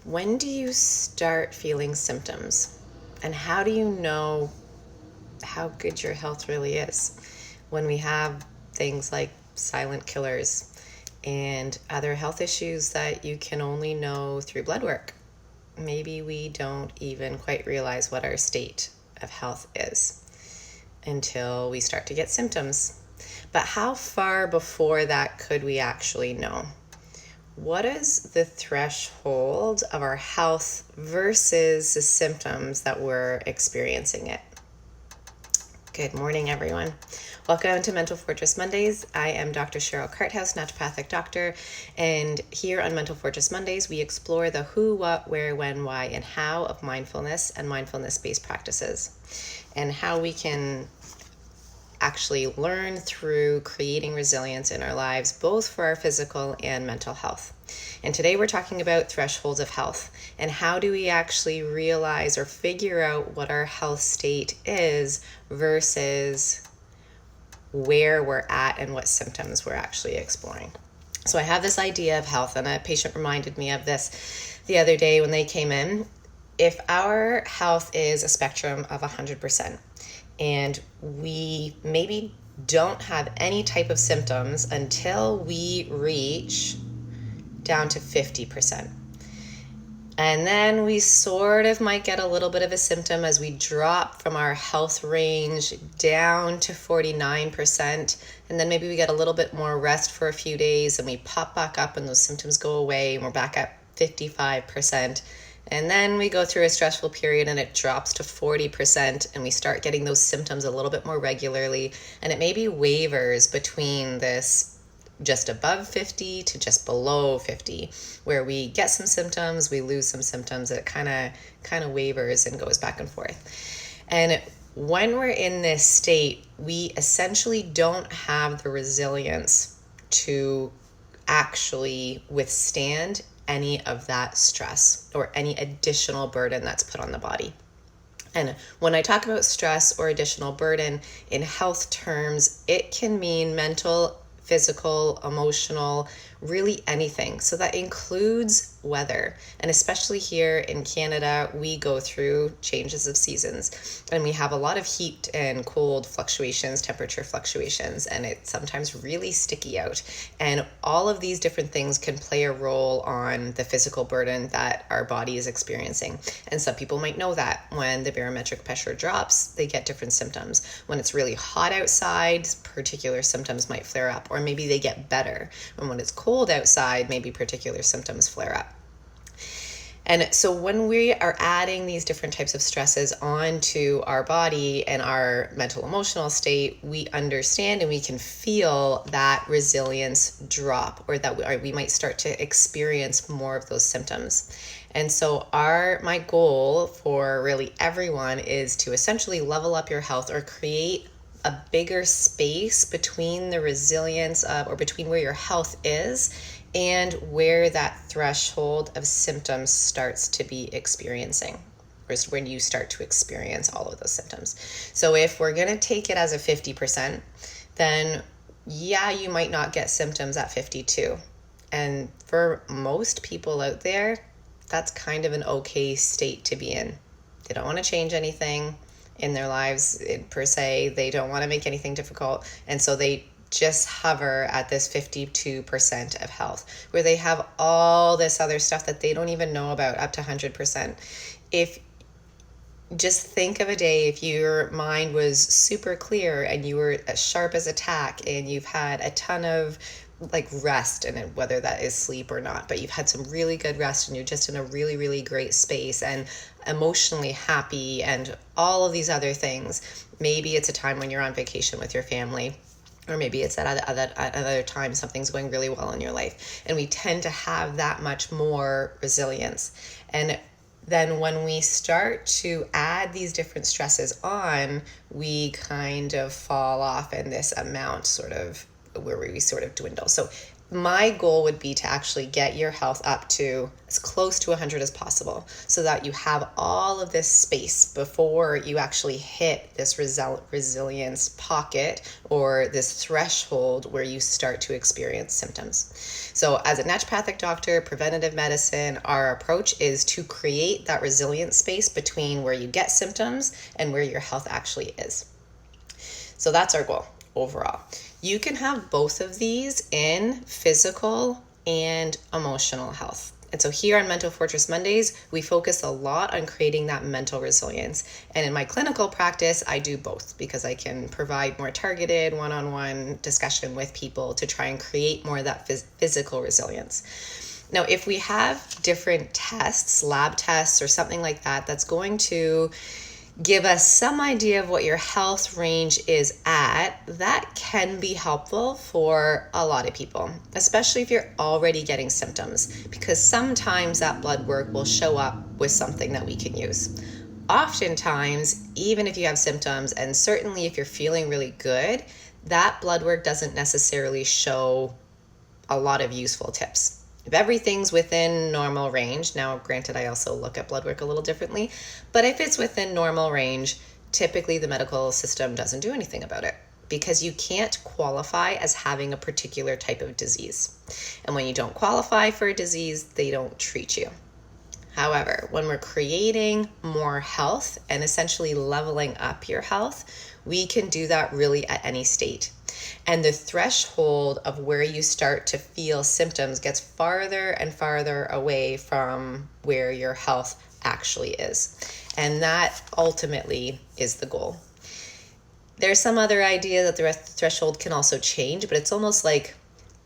When do you start feeling symptoms? And how do you know how good your health really is when we have things like silent killers and other health issues that you can only know through blood work? Maybe we don't even quite realize what our state of health is until we start to get symptoms. But how far before that could we actually know? What is the threshold of our health versus the symptoms that we're experiencing it? Good morning, everyone. Welcome to Mental Fortress Mondays. I am Dr. Cheryl Carthouse, naturopathic doctor, and here on Mental Fortress Mondays, we explore the who, what, where, when, why, and how of mindfulness and mindfulness-based practices, and how we can actually learn through creating resilience in our lives, both for our physical and mental health. And today we're talking about thresholds of health and how do we actually realize or figure out what our health state is versus where we're at and what symptoms we're actually exploring. So I have this idea of health, and a patient reminded me of this the other day when they came in. If our health is a spectrum of 100%, and we maybe don't have any type of symptoms until we reach down to 50%. And then we sort of might get a little bit of a symptom as we drop from our health range down to 49%. And then maybe we get a little bit more rest for a few days and we pop back up and those symptoms go away and we're back at 55%. And then we go through a stressful period and it drops to 40% and we start getting those symptoms a little bit more regularly. And it maybe wavers between this just above 50 to just below 50, where we get some symptoms, we lose some symptoms. It kind of wavers and goes back and forth. And when we're in this state, we essentially don't have the resilience to actually withstand any of that stress or any additional burden that's put on the body. And when I talk about stress or additional burden in health terms, it can mean mental, physical, emotional, really anything. So that includes weather. And especially here in Canada, we go through changes of seasons and we have a lot of heat and cold fluctuations, temperature fluctuations, and it's sometimes really sticky out. And all of these different things can play a role on the physical burden that our body is experiencing. And some people might know that when the barometric pressure drops, they get different symptoms. When it's really hot outside, particular symptoms might flare up, or maybe they get better. And when it's cold outside, maybe particular symptoms flare up. And so when we are adding these different types of stresses onto our body and our mental emotional state, we understand and we can feel that resilience drop, or that we might start to experience more of those symptoms. And so my goal for really everyone is to essentially level up your health or create a bigger space between the resilience of, or between where your health is and where that threshold of symptoms starts to be experiencing, or is when you start to experience all of those symptoms. So if we're going to take it as a 50%, then yeah, you might not get symptoms at 52. And for most people out there, that's kind of an okay state to be in. They don't want to change anything in their lives per se. They don't want to make anything difficult. And so they just hover at this 52% of health, where they have all this other stuff that they don't even know about, up to 100%. If just think of a day if your mind was super clear and you were as sharp as a tack and you've had a ton of rest, and whether that is sleep or not, but you've had some really good rest and you're just in a really, really great space and emotionally happy and all of these other things. Maybe it's a time when you're on vacation with your family, or maybe it's at another time something's going really well in your life. And we tend to have that much more resilience. And then when we start to add these different stresses on, we kind of fall off in this amount sort of where we sort of dwindle. So my goal would be to actually get your health up to as close to 100 as possible so that you have all of this space before you actually hit this resilience pocket or this threshold where you start to experience symptoms. So as a naturopathic doctor, preventative medicine, our approach is to create that resilient space between where you get symptoms and where your health actually is. So that's our goal overall. You can have both of these in physical and emotional health. And so here on Mental Fortress Mondays, we focus a lot on creating that mental resilience. And in my clinical practice, I do both because I can provide more targeted one-on-one discussion with people to try and create more of that physical resilience. Now, if we have different tests, lab tests or something like that, that's going to give us some idea of what your health range is at, that can be helpful for a lot of people, especially if you're already getting symptoms, because sometimes that blood work will show up with something that we can use. Oftentimes, even if you have symptoms, and certainly if you're feeling really good, that blood work doesn't necessarily show a lot of useful tips. If everything's within normal range, now granted I also look at blood work a little differently, but if it's within normal range, typically the medical system doesn't do anything about it because you can't qualify as having a particular type of disease. And when you don't qualify for a disease, they don't treat you. However, when we're creating more health and essentially leveling up your health, we can do that really at any state. And the threshold of where you start to feel symptoms gets farther and farther away from where your health actually is. And that ultimately is the goal. There's some other idea that the threshold can also change, but it's almost like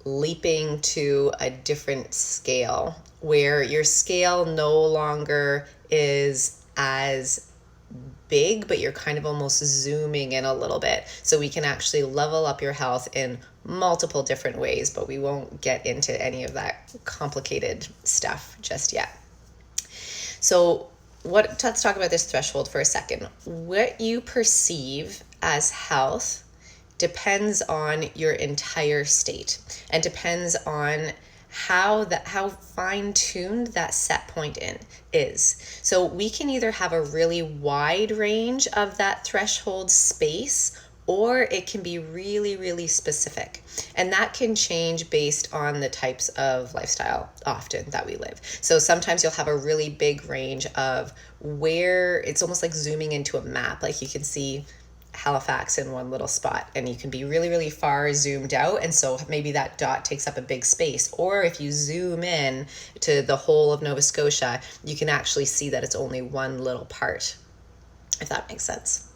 leaping to a different scale where your scale no longer is as big, but you're kind of almost zooming in a little bit. So we can actually level up your health in multiple different ways, but we won't get into any of that complicated stuff just yet. So let's talk about this threshold for a second. What you perceive as health depends on your entire state and depends on how fine-tuned that set point is. So we can either have a really wide range of that threshold space, or it can be really, really specific. And that can change based on the types of lifestyle often that we live. So sometimes you'll have a really big range of where it's almost like zooming into a map. Like you can see Halifax in one little spot and you can be really, really far zoomed out. And so maybe that dot takes up a big space. Or if you zoom in to the whole of Nova Scotia, you can actually see that it's only one little part, if that makes sense.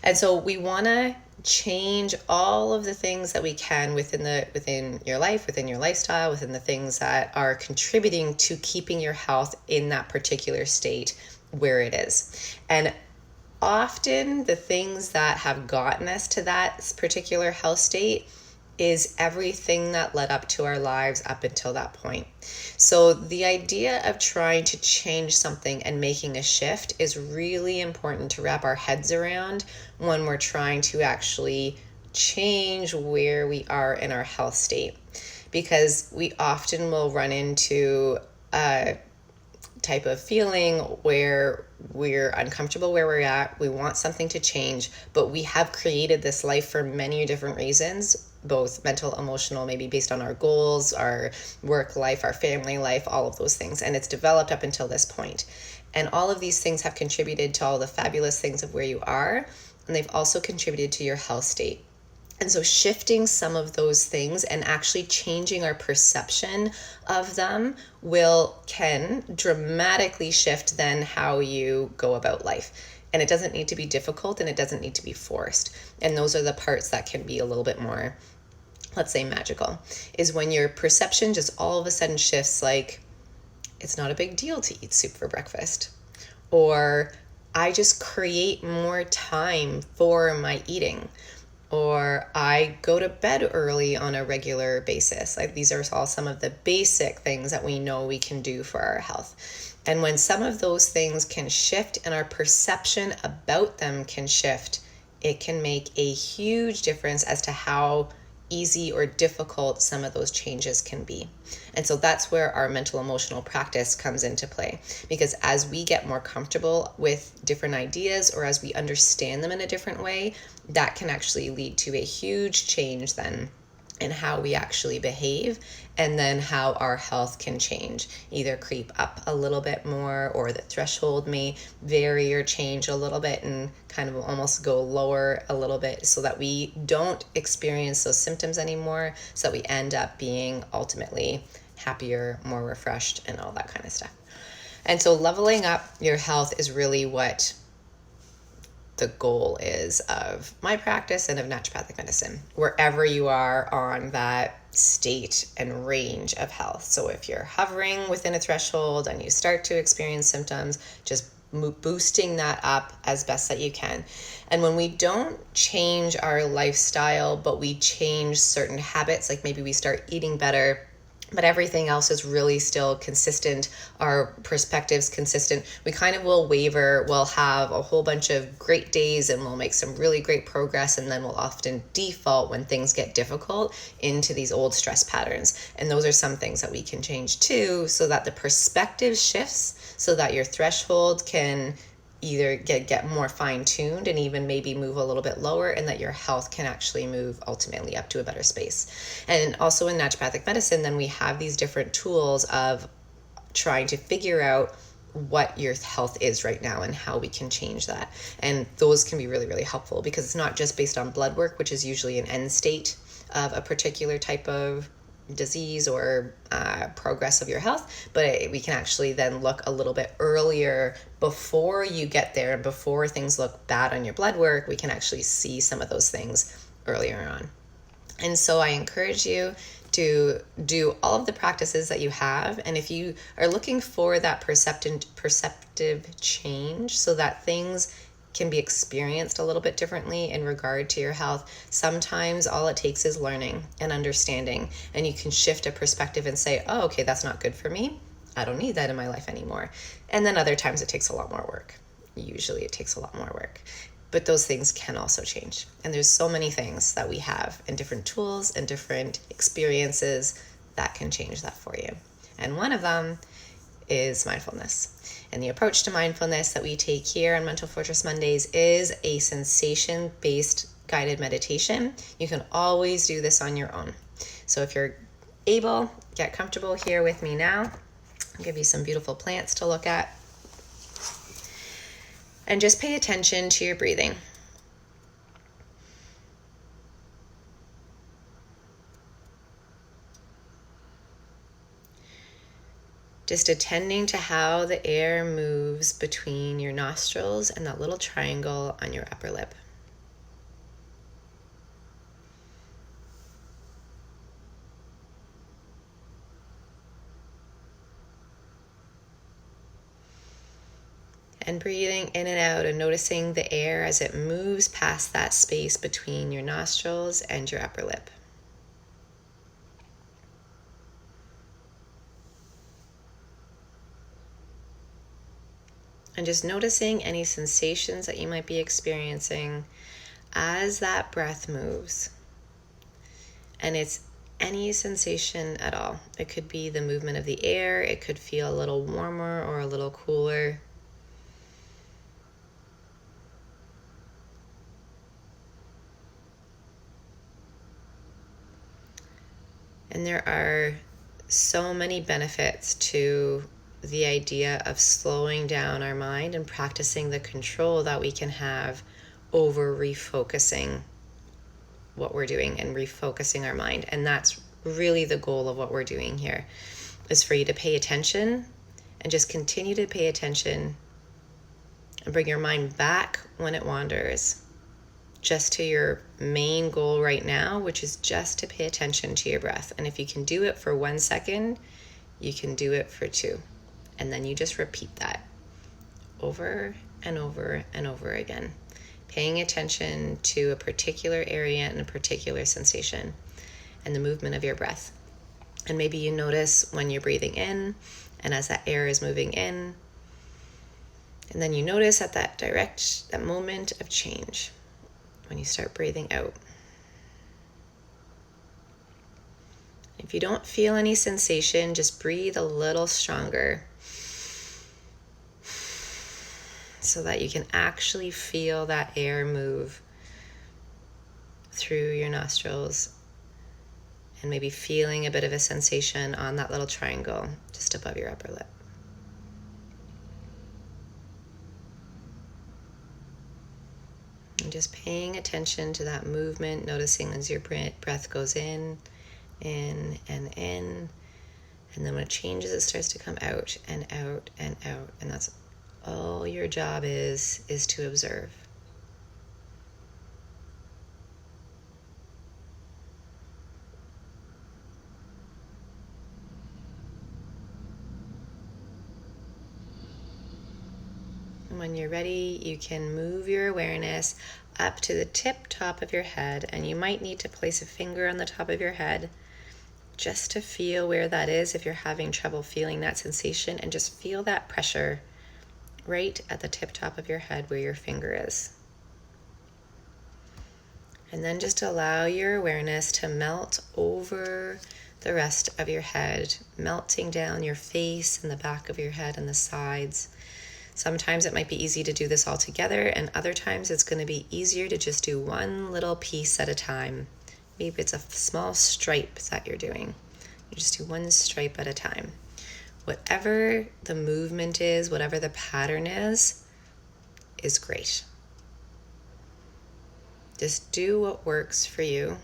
And so we want to change all of the things that we can within your life, within your lifestyle, within the things that are contributing to keeping your health in that particular state where it is. And often the things that have gotten us to that particular health state is everything that led up to our lives up until that point. So the idea of trying to change something and making a shift is really important to wrap our heads around when we're trying to actually change where we are in our health state, because we often will run into a type of feeling where we're uncomfortable where we're at, we want something to change, but we have created this life for many different reasons, both mental, emotional, maybe based on our goals, our work life, our family life, all of those things. And it's developed up until this point. And all of these things have contributed to all the fabulous things of where you are, and they've also contributed to your health state. And so shifting some of those things and actually changing our perception of them can dramatically shift then how you go about life. And it doesn't need to be difficult and it doesn't need to be forced. And those are the parts that can be a little bit more, let's say, magical, is when your perception just all of a sudden shifts, like, it's not a big deal to eat soup for breakfast. Or I just create more time for my eating. Or I go to bed early on a regular basis. Like, these are all some of the basic things that we know we can do for our health. And when some of those things can shift and our perception about them can shift, it can make a huge difference as to how easy or difficult some of those changes can be. And so that's where our mental emotional practice comes into play, because as we get more comfortable with different ideas, or as we understand them in a different way, that can actually lead to a huge change then in how we actually behave, and then how our health can change, either creep up a little bit more, or the threshold may vary or change a little bit and kind of almost go lower a little bit, so that we don't experience those symptoms anymore, so that we end up being ultimately happier, more refreshed, and all that kind of stuff. And so leveling up your health is really what the goal is of my practice and of naturopathic medicine, wherever you are on that state and range of health. So if you're hovering within a threshold and you start to experience symptoms, just boosting that up as best that you can. And when we don't change our lifestyle, but we change certain habits, like maybe we start eating better, but everything else is really still consistent, our perspective's consistent, we kind of will waver. We'll have a whole bunch of great days and we'll make some really great progress, and then we'll often default when things get difficult into these old stress patterns. And those are some things that we can change too, so that the perspective shifts, so that your threshold can either get more fine-tuned and even maybe move a little bit lower, and that your health can actually move ultimately up to a better space. And also in naturopathic medicine, then we have these different tools of trying to figure out what your health is right now and how we can change that. And those can be really, really helpful, because it's not just based on blood work, which is usually an end state of a particular type of disease or progress of your health, but we can actually then look a little bit earlier before you get there, before things look bad on your blood work. We can actually see some of those things earlier on. And so I encourage you to do all of the practices that you have. And if you are looking for that perceptive change, so that things can be experienced a little bit differently in regard to your health, sometimes all it takes is learning and understanding, and you can shift a perspective and say, oh, okay, that's not good for me. I don't need that in my life anymore. And then other times it takes a lot more work. Usually it takes a lot more work. But those things can also change. And there's so many things that we have and different tools and different experiences that can change that for you. And one of them is mindfulness. And the approach to mindfulness that we take here on Mental Fortress Mondays is a sensation-based guided meditation. You can always do this on your own. So if you're able, get comfortable here with me now. I'll give you some beautiful plants to look at. And just pay attention to your breathing. Just attending to how the air moves between your nostrils and that little triangle on your upper lip. And breathing in and out and noticing the air as it moves past that space between your nostrils and your upper lip. And just noticing any sensations that you might be experiencing as that breath moves. And it's any sensation at all. It could be the movement of the air. It could feel a little warmer or a little cooler. And there are so many benefits to the idea of slowing down our mind and practicing the control that we can have over refocusing what we're doing and refocusing our mind. And that's really the goal of what we're doing here, is for you to pay attention and just continue to pay attention and bring your mind back when it wanders, just to your main goal right now, which is just to pay attention to your breath. And if you can do it for 1 second, you can do it for 2. And then you just repeat that over and over and over again, paying attention to a particular area and a particular sensation and the movement of your breath. And maybe you notice when you're breathing in, and as that air is moving in, and then you notice at that moment of change when you start breathing out. If you don't feel any sensation, just breathe a little stronger so that you can actually feel that air move through your nostrils, and maybe feeling a bit of a sensation on that little triangle just above your upper lip. And just paying attention to that movement, noticing as your breath goes in and in. And then when it changes, it starts to come out and out and out. And that's all your job is to observe. And when you're ready, you can move your awareness up to the tip top of your head. And you might need to place a finger on the top of your head just to feel where that is if you're having trouble feeling that sensation, and just feel that pressure right at the tip top of your head where your finger is. And then just allow your awareness to melt over the rest of your head, melting down your face and the back of your head and the sides. Sometimes it might be easy to do this all together, and other times it's going to be easier to just do one little piece at a time. Maybe it's a small stripe that you're doing. You just do one stripe at a time. Whatever the movement is, whatever the pattern is great. Just do what works for you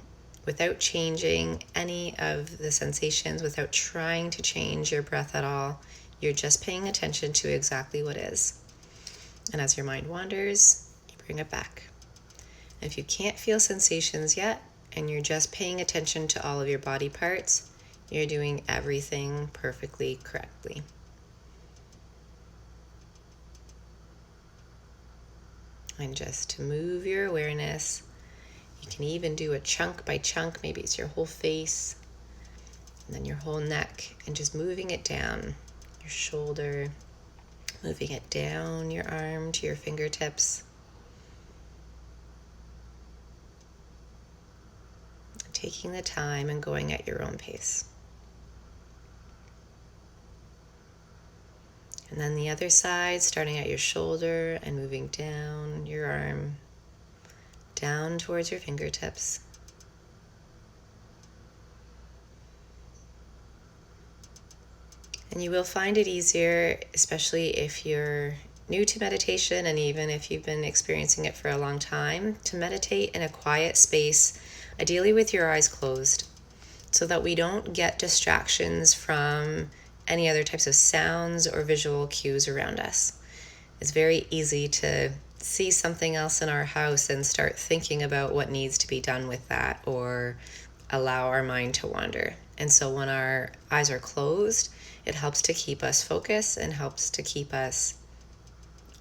without changing any of the sensations, without trying to change your breath at all. You're just paying attention to exactly what is. And as your mind wanders, you bring it back. And if you can't feel sensations yet, and you're just paying attention to all of your body parts, you're doing everything perfectly correctly. And just to move your awareness, you can even do a chunk by chunk. Maybe it's your whole face, and then your whole neck, and just moving it down your shoulder, moving it down your arm to your fingertips. Taking the time and going at your own pace. And then the other side, starting at your shoulder and moving down your arm, down towards your fingertips. And you will find it easier, especially if you're new to meditation, and even if you've been experiencing it for a long time, to meditate in a quiet space, ideally with your eyes closed, so that we don't get distractions from any other types of sounds or visual cues around us. It's very easy to see something else in our house and start thinking about what needs to be done with that, or allow our mind to wander. And so when our eyes are closed, it helps to keep us focused and helps to keep us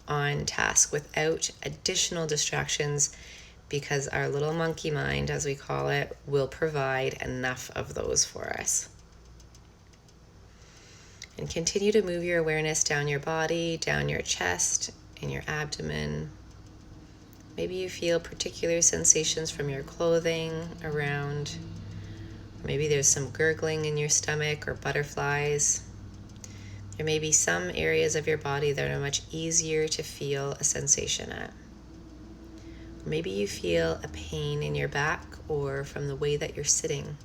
on task without additional distractions, because our little monkey mind, as we call it, will provide enough of those for us. And continue to move your awareness down your body, down your chest, in your abdomen. Maybe you feel particular sensations from your clothing around. Maybe there's some gurgling in your stomach or butterflies. There may be some areas of your body that are much easier to feel a sensation at. Maybe you feel a pain in your back or from the way that you're sitting.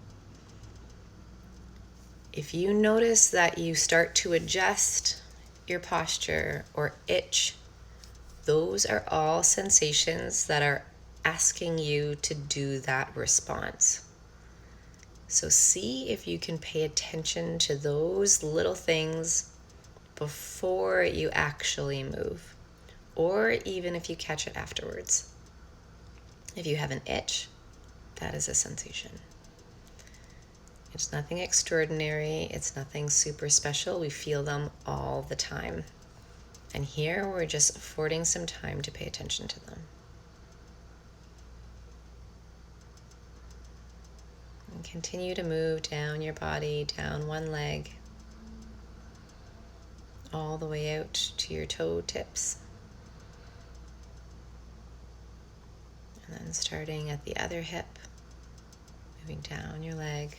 If you notice that you start to adjust your posture or itch, those are all sensations that are asking you to do that response. So see if you can pay attention to those little things before you actually move, or even if you catch it afterwards. If you have an itch, that is a sensation. It's nothing extraordinary. It's nothing super special. We feel them all the time. And here we're just affording some time to pay attention to them. And continue to move down your body, down one leg, all the way out to your toe tips. And then starting at the other hip, moving down your leg,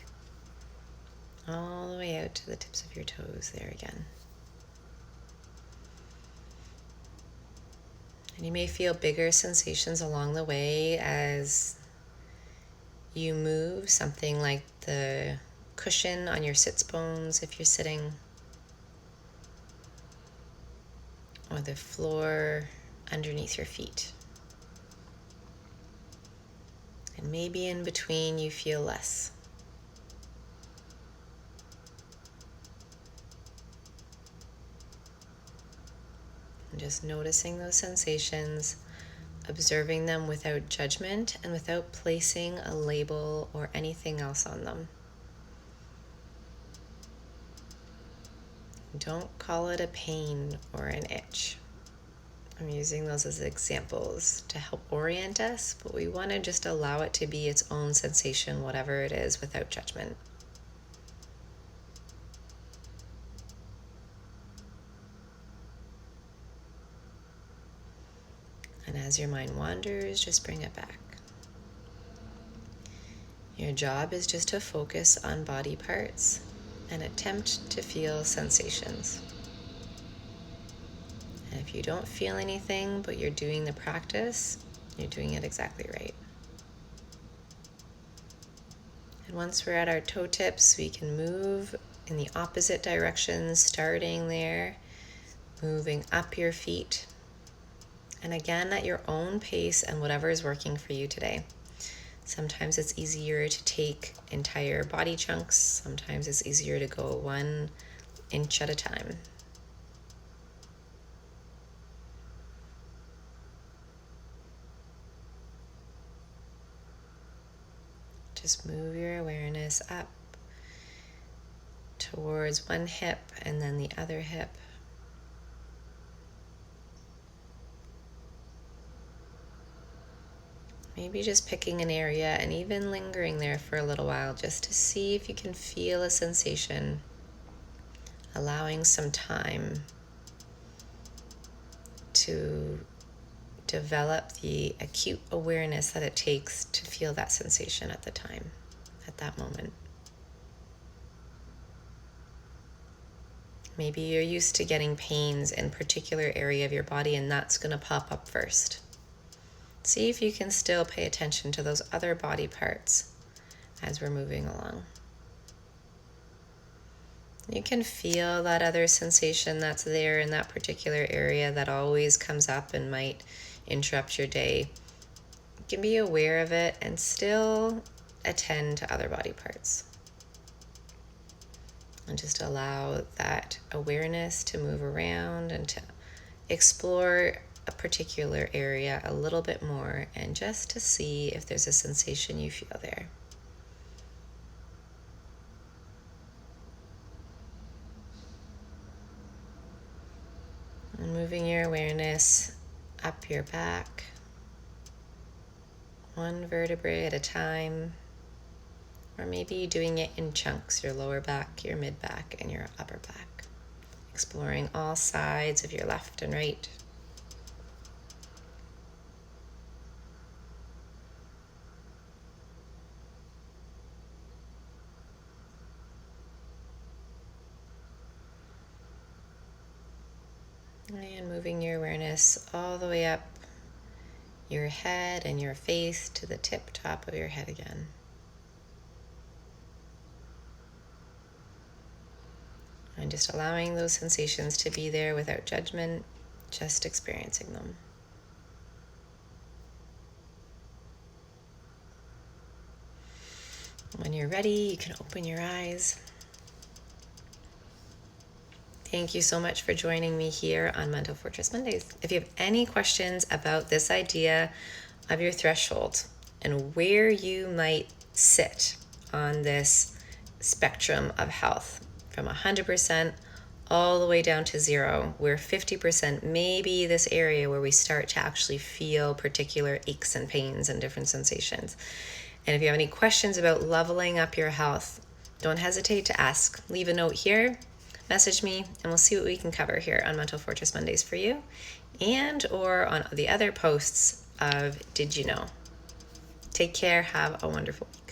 all the way out to the tips of your toes there again. And you may feel bigger sensations along the way as you move, something like the cushion on your sits bones if you're sitting, or the floor underneath your feet. And maybe in between you feel less. And just noticing those sensations, observing them without judgment and without placing a label or anything else on them. Don't call it a pain or an itch. I'm using those as examples to help orient us, but we want to just allow it to be its own sensation, whatever it is, without judgment. And as your mind wanders, just bring it back. Your job is just to focus on body parts and attempt to feel sensations. And if you don't feel anything, but you're doing the practice, you're doing it exactly right. And once we're at our toe tips, we can move in the opposite direction, starting there, moving up your feet. And again, at your own pace and whatever is working for you today. Sometimes it's easier to take entire body chunks. Sometimes it's easier to go 1 inch at a time. Just move your awareness up towards one hip and then the other hip. Maybe just picking an area and even lingering there for a little while just to see if you can feel a sensation, allowing some time to develop the acute awareness that it takes to feel that sensation at the time, at that moment. Maybe you're used to getting pains in a particular area of your body and that's going to pop up first. See if you can still pay attention to those other body parts as we're moving along. You can feel that other sensation that's there in that particular area that always comes up and might interrupt your day. You can be aware of it and still attend to other body parts. And just allow that awareness to move around and to explore a particular area a little bit more, and just to see if there's a sensation you feel there. And moving your awareness up your back, one vertebrae at a time, or maybe doing it in chunks, your lower back, your mid back, and your upper back. Exploring all sides of your left and right. And moving your awareness all the way up your head and your face to the tip top of your head again. And just allowing those sensations to be there without judgment, just experiencing them. When you're ready, you can open your eyes. Thank you so much for joining me here on Mental Fortress Mondays. If you have any questions about this idea of your threshold and where you might sit on this spectrum of health, from 100% all the way down to 0, where 50% may be this area where we start to actually feel particular aches and pains and different sensations. And if you have any questions about leveling up your health, don't hesitate to ask. Leave a note here, message me, and we'll see what we can cover here on Mental Fortress Mondays for you, and or on the other posts of Did You Know? Take care. Have a wonderful week.